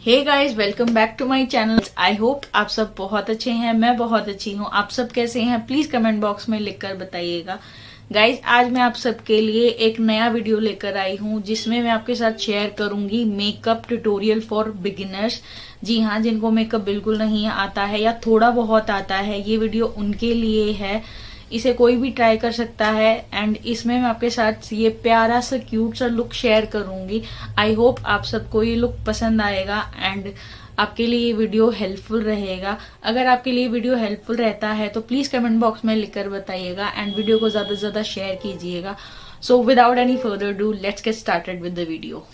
Hey guys, welcome back to my channel. I hope आप सब बहुत अच्छे हैं। मैं बहुत अच्छी हूँ। आप सब कैसे हैं प्लीज कमेंट बॉक्स में लिखकर बताइएगा। गाइस, आज मैं आप सबके लिए एक नया वीडियो लेकर आई हूँ जिसमें मैं आपके साथ शेयर करूंगी मेकअप ट्यूटोरियल फॉर बिगिनर्स। जी हाँ, जिनको मेकअप बिल्कुल नहीं आता है या थोड़ा बहुत आता है, ये वीडियो उनके लिए है। इसे कोई भी ट्राई कर सकता है एंड इसमें मैं आपके साथ ये प्यारा सा क्यूट सा लुक शेयर करूंगी। आई होप आप सबको ये लुक पसंद आएगा एंड आपके लिए ये वीडियो हेल्पफुल रहेगा। अगर आपके लिए वीडियो हेल्पफुल रहता है तो प्लीज कमेंट बॉक्स में लिखकर बताइएगा एंड वीडियो को ज्यादा से ज्यादा शेयर कीजिएगा। So without any further do, let's get started with the video.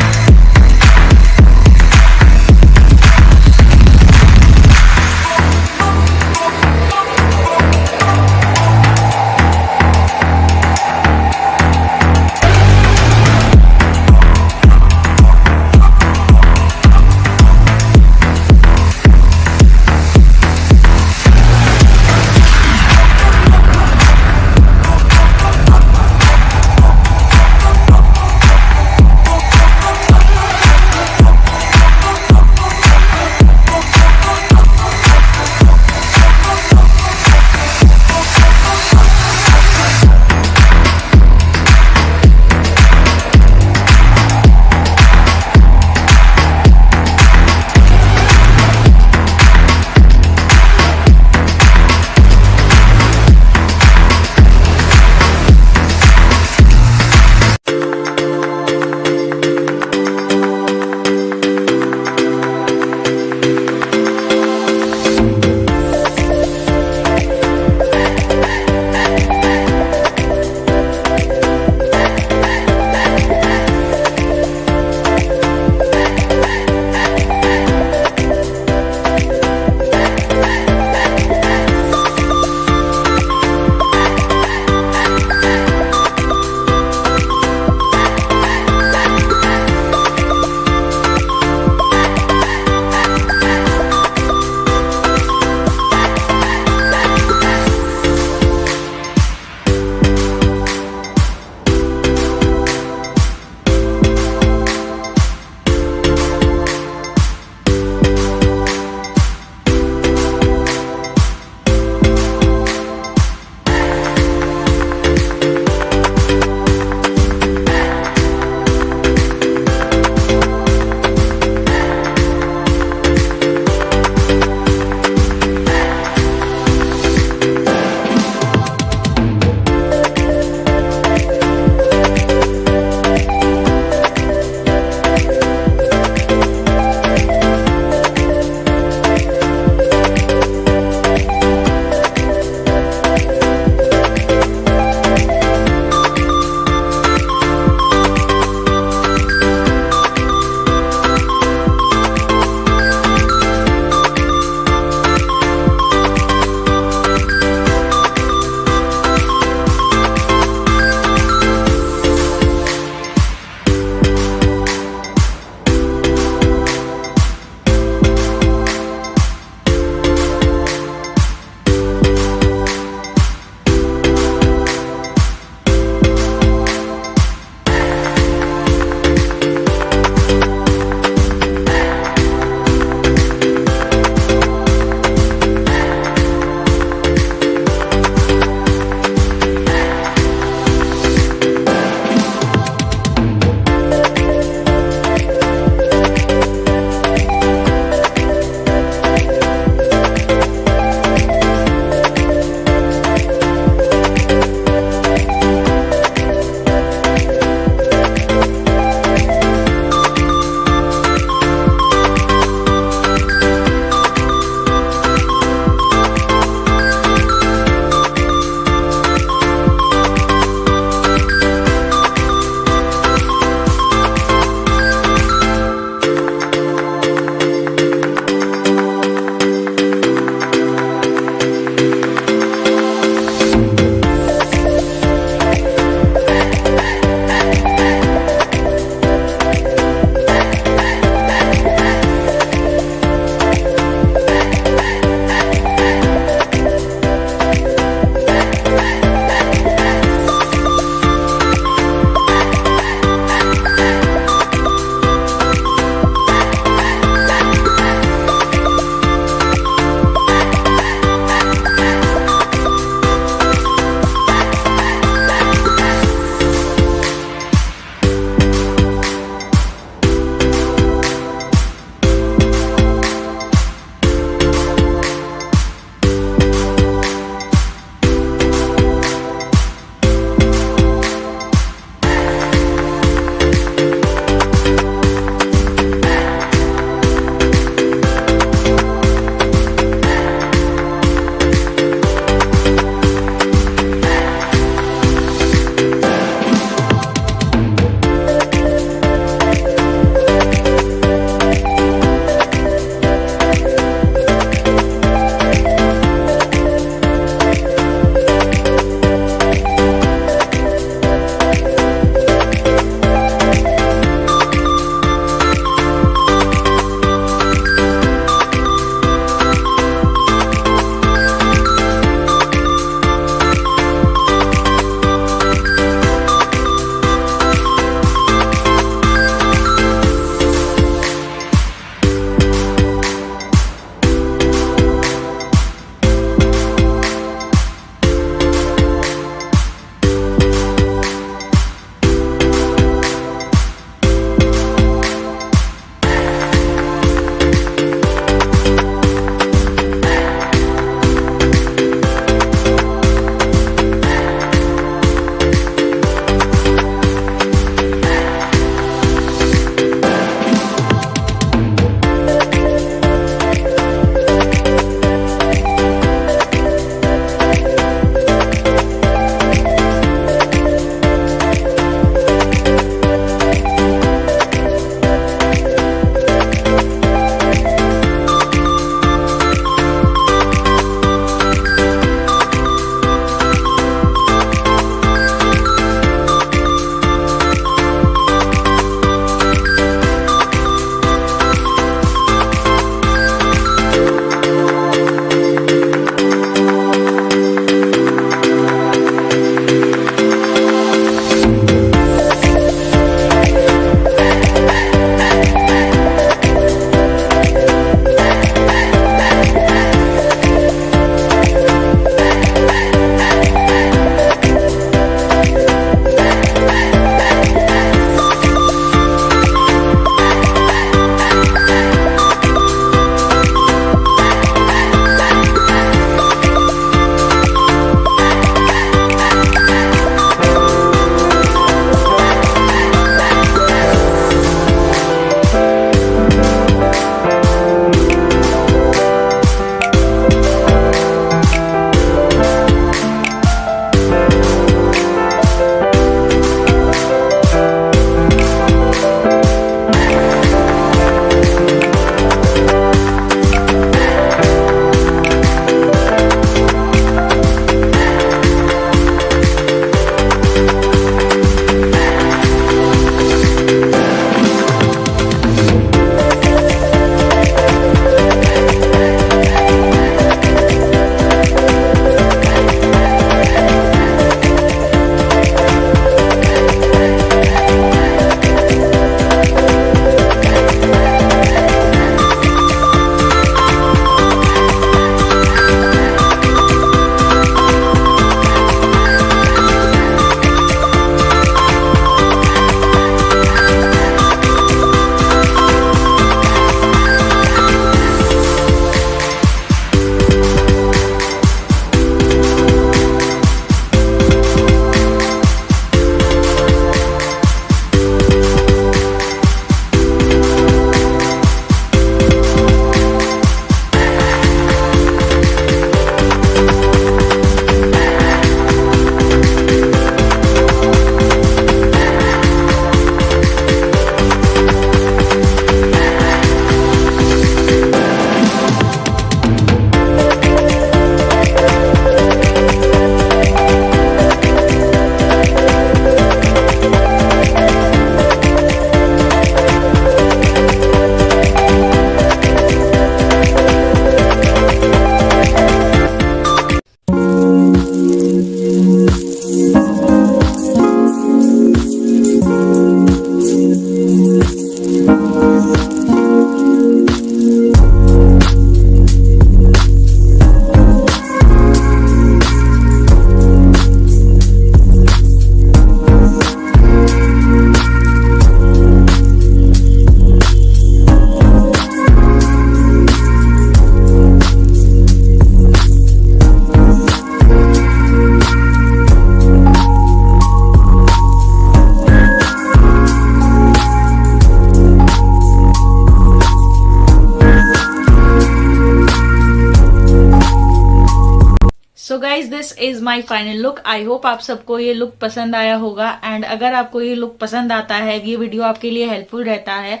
Guys this is my final look. I hope आप सबको ये लुक पसंद आया होगा, एंड अगर आपको ये लुक पसंद आता है, ये वीडियो आपके लिए हेल्पफुल रहता है,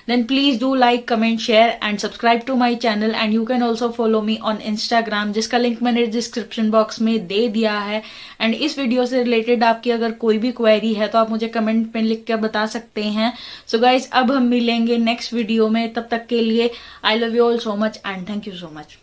then please do like, comment, share and subscribe to my channel, and you can also follow me on Instagram, जिसका लिंक मैंने डिस्क्रिप्शन बॉक्स में दे दिया है। एंड इस वीडियो से रिलेटेड आपकी अगर कोई भी क्वेरी है तो आप मुझे कमेंट में लिख कर बता सकते हैं। सो गाइज अब हम मिलेंगे नेक्स्ट वीडियो में, तब तक के लिए I love you all so much and thank you so much.